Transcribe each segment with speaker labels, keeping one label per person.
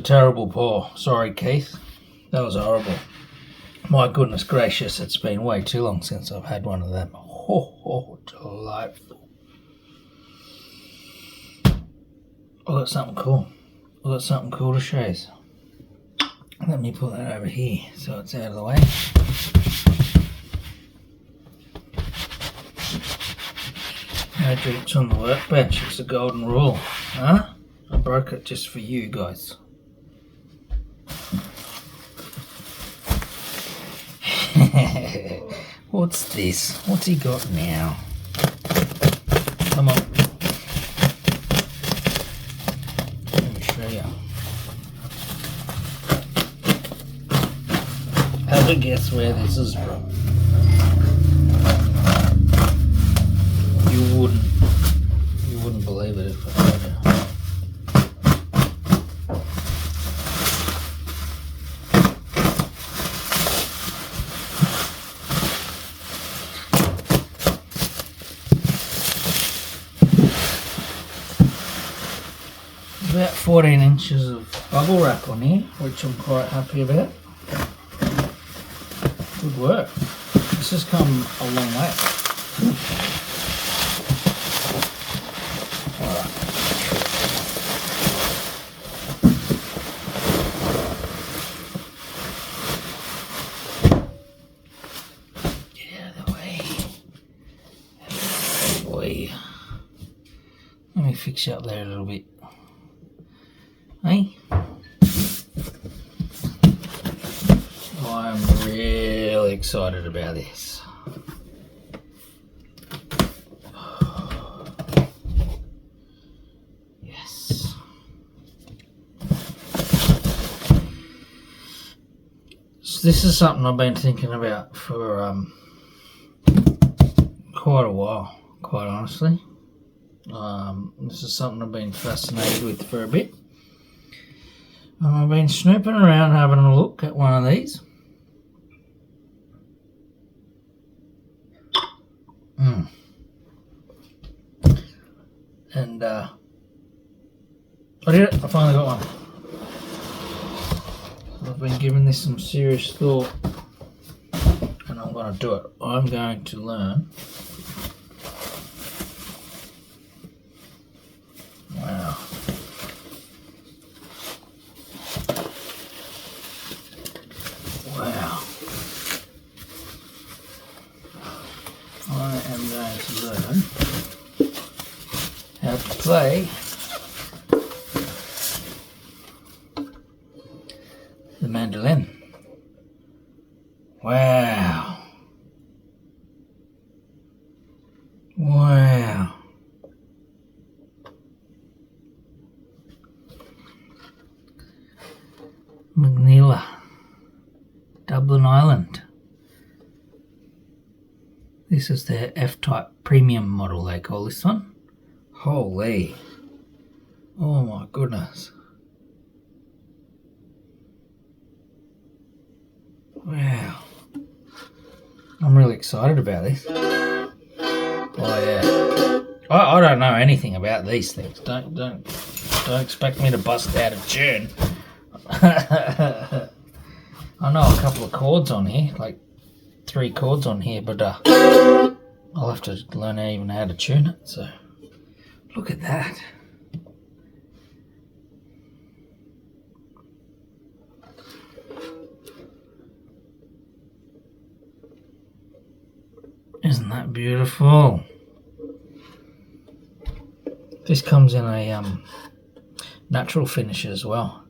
Speaker 1: a terrible pour. Sorry, Keith. That was horrible. My goodness gracious, it's been way too long since I've had one of them. Oh, delightful. I've got something cool. To show you. Let me put that over here so it's out of the way. No drinks on the workbench. It's a golden rule. Huh? I broke it just for you guys. What's this? What's he got now? Come on. Let me show you. Have a guess where this is from. You wouldn't believe it if I told you. About 14 inches of bubble wrap on here, which I'm quite happy about. Good work. This has come a long way. Alright. Get out of the way. Boy. Let me fix you up there a little bit. Hey? I'm really excited about this. Yes. So this is something I've been thinking about for quite a while, quite honestly. This is something I've been fascinated with for a bit. And I've been snooping around having a look at one of these. And I did it. I finally got one. I've been giving this some serious thought, and I'm going to do it. I'm going to learn. Wow. Wow. I am going to learn how to play the mandolin. Wow. Wow. McNeela, Dublin, Ireland. This is their F-type premium model, they call this one. Holy. Oh my goodness. Wow. I'm really excited about this. Oh yeah. I don't know anything about these things. Don't expect me to bust out a tune. I know a couple of chords on here, like 3 chords on here, but I'll have to learn even how to tune it. So look at that. Isn't that beautiful? This comes in a natural finish as well,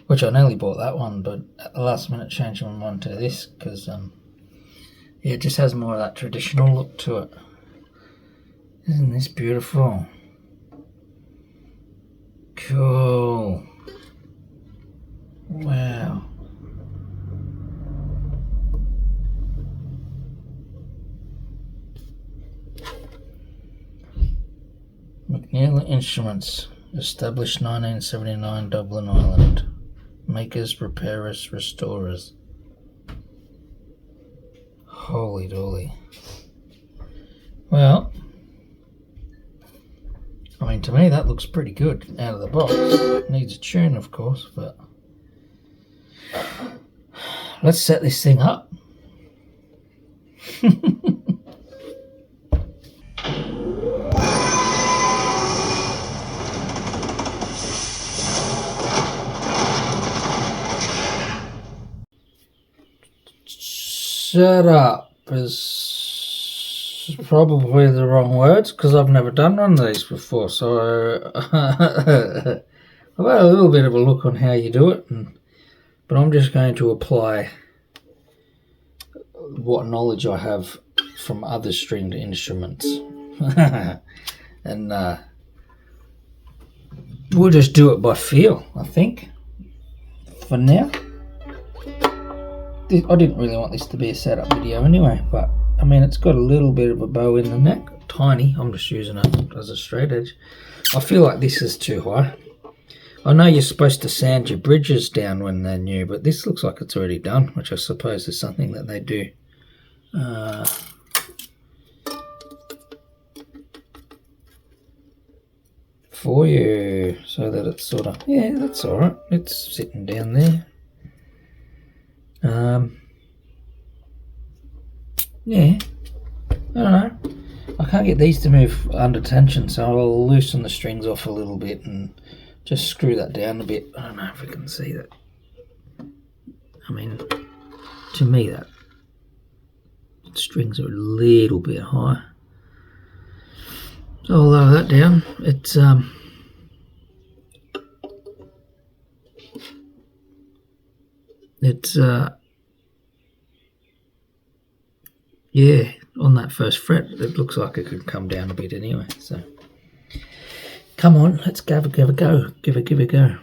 Speaker 1: which I nearly bought that one, but at the last minute changed my mind to this because yeah, it just has more of that traditional look to it. Isn't this beautiful? Cool. Wow. McNeela Instruments, established 1979, Dublin, Ireland. Makers, repairers, restorers. Holy dolly. Well, I mean, to me that looks pretty good out of the box. Needs a tune, of course, but let's set this thing up. Set up is probably the wrong words because I've never done one of these before, so I've had a little bit of a look on how you do it, but I'm just going to apply what knowledge I have from other stringed instruments. And we'll just do it by feel, I think, for now. I didn't really want this to be a setup video anyway, but I mean, it's got a little bit of a bow in the neck, tiny. I'm just using it as a straight edge. I feel like this is too high. I know you're supposed to sand your bridges down when they're new, but this looks like it's already done, which I suppose is something that they do. For you, so that it's sort of, yeah, that's all right. It's sitting down there. Yeah, I don't know. I can't get these to move under tension, so I'll loosen the strings off a little bit and just screw that down a bit. I don't know if we can see that. I mean, to me, that strings are a little bit high. So I'll lower that down. Yeah, on that first fret, it looks like it could come down a bit anyway. So, come on, let's give a go. Give a go.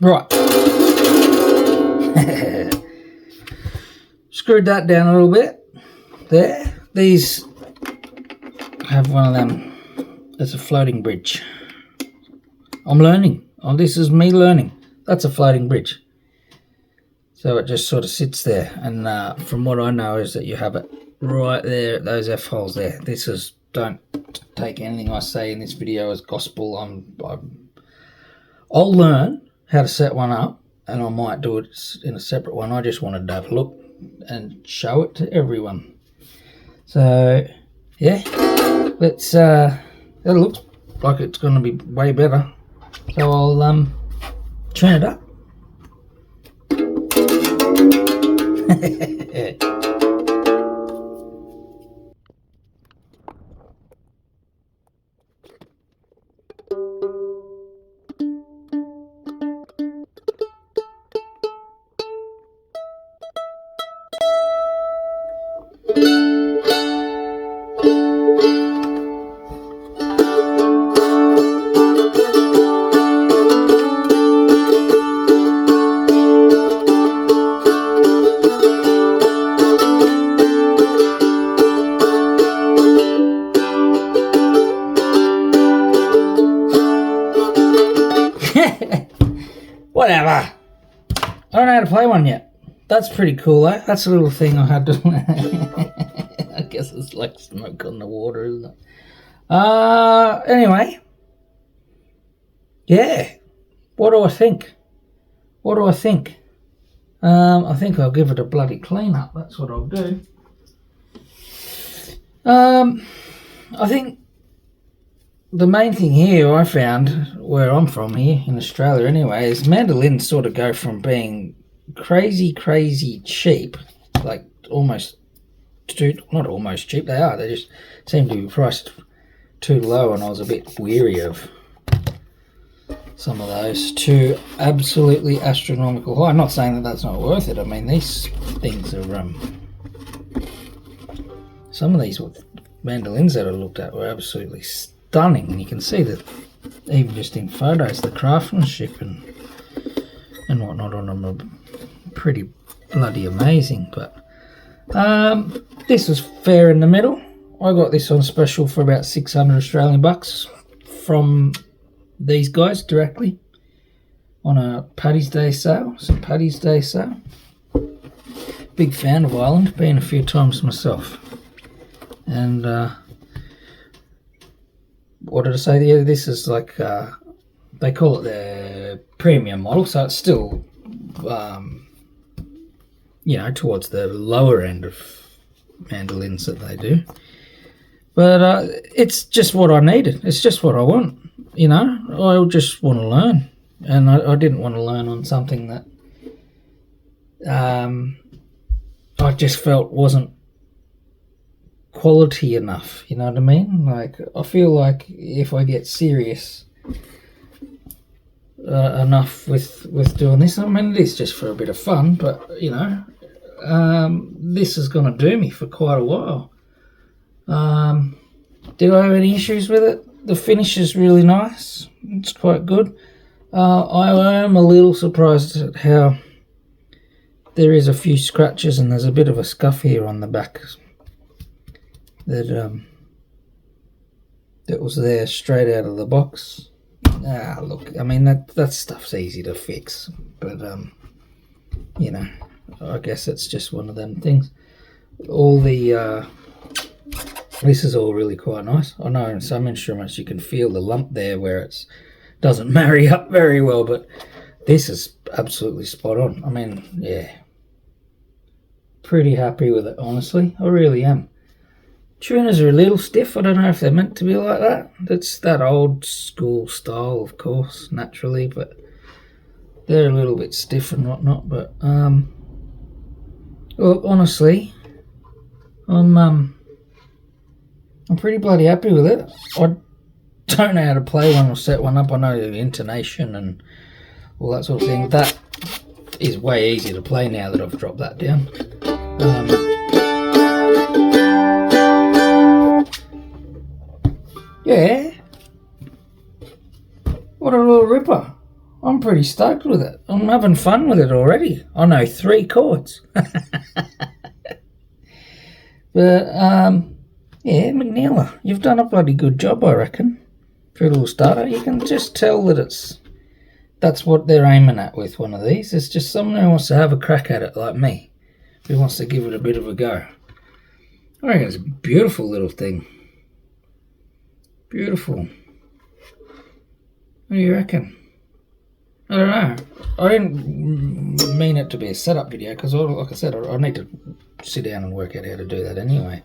Speaker 1: Right. Screwed that down a little bit. There. These have one of them. It's a floating bridge. I'm learning. Oh, this is me learning. That's a floating bridge. So it just sort of sits there. And from what I know is that you have it right there at those F holes there. This is, don't take anything I say in this video as gospel. I'll learn how to set one up, and I might do it in a separate one. I just wanted to have a look and show it to everyone. So yeah, let's that looks like it's going to be way better, so I'll turn it up. Whatever. I don't know how to play one yet. That's pretty cool, eh? That's a little thing I had to... I guess it's like smoke on the water, isn't it? Anyway. Yeah. What do I think? I think I'll give it a bloody clean up. That's what I'll do. I think the main thing here I found, where I'm from here in Australia anyway, is mandolins sort of go from being crazy cheap, like almost too, not almost cheap, they are, they just seem to be priced too low, and I was a bit weary of some of those, to absolutely astronomical high. I'm not saying that that's not worth it. I mean, these things are some of these mandolins that I looked at were absolutely stunning, and you can see that even just in photos, the craftsmanship and whatnot on them are pretty bloody amazing. But this was fair in the middle. I got this on special for about 600 Australian bucks from these guys directly on a Paddy's Day sale. Some Paddy's Day sale. Big fan of Ireland, been a few times myself. And what did I say? Yeah, this is like they call it the premium model, so it's still you know, towards the lower end of mandolins that they do. But it's just what I needed. It's just what I want. You know, I just want to learn, and I didn't want to learn on something that I just felt wasn't quality enough. You know what I mean? Like, I feel like if I get serious enough with doing this, I mean, it is just for a bit of fun, but you know, this is going to do me for quite a while. Do I have any issues with it? The finish is really nice. It's quite good. I am a little surprised at how there is a few scratches and there's a bit of a scuff here on the back that was there straight out of the box. Look, I mean, that stuff's easy to fix, but you know, I guess it's just one of them things. All the this is all really quite nice. I know in some instruments you can feel the lump there where it doesn't marry up very well, but this is absolutely spot on. I mean, yeah, pretty happy with it, honestly. I really am. Tuners are a little stiff. I don't know if they're meant to be like that. That's that old school style, of course, naturally, but they're a little bit stiff and whatnot. But well, honestly, I'm pretty bloody happy with it. I don't know how to play one or set one up. I know the intonation and all that sort of thing. That is way easier to play now that I've dropped that down. Yeah. What a little ripper. I'm pretty stoked with it. I'm having fun with it already. I know 3 chords. But, yeah, McNeela, you've done a bloody good job, I reckon, for a little starter. You can just tell that that's what they're aiming at with one of these. It's just someone who wants to have a crack at it like me, who wants to give it a bit of a go. I reckon it's a beautiful little thing. Beautiful. What do you reckon? I don't know. I didn't mean it to be a setup video because, like I said, I need to sit down and work out how to do that anyway.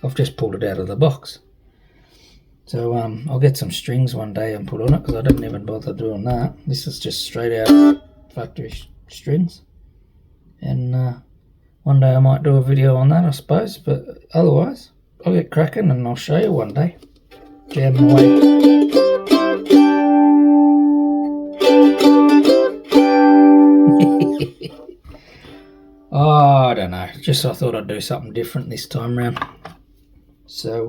Speaker 1: I've just pulled it out of the box. So I'll get some strings one day and put on it because I didn't even bother doing that. This is just straight out factory strings. And one day I might do a video on that, I suppose. But otherwise, I'll get cracking and I'll show you one day. Jamming away. Oh, I don't know. Just I thought I'd do something different this time round. So,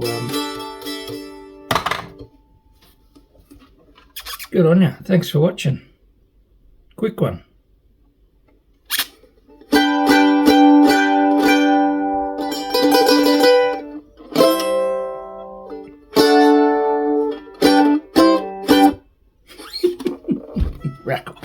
Speaker 1: good on you. Thanks for watching. Quick one. Rack off.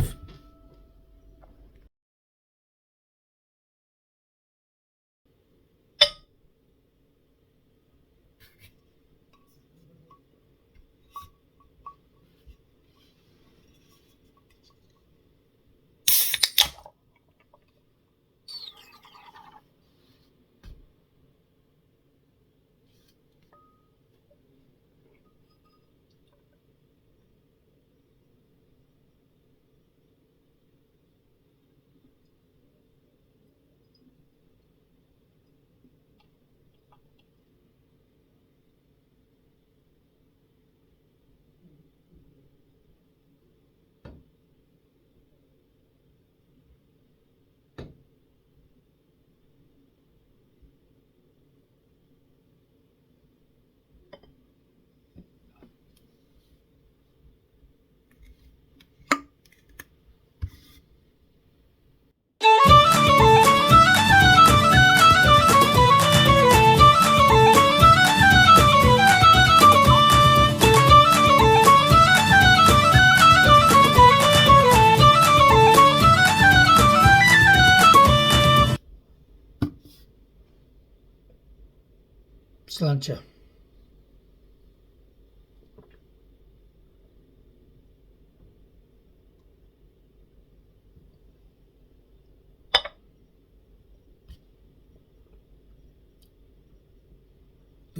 Speaker 1: don't you?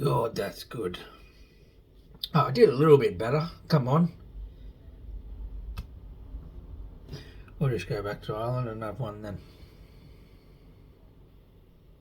Speaker 1: Oh, that's good. Oh, I did a little bit better. Come on. We'll just go back to Ireland and have one then.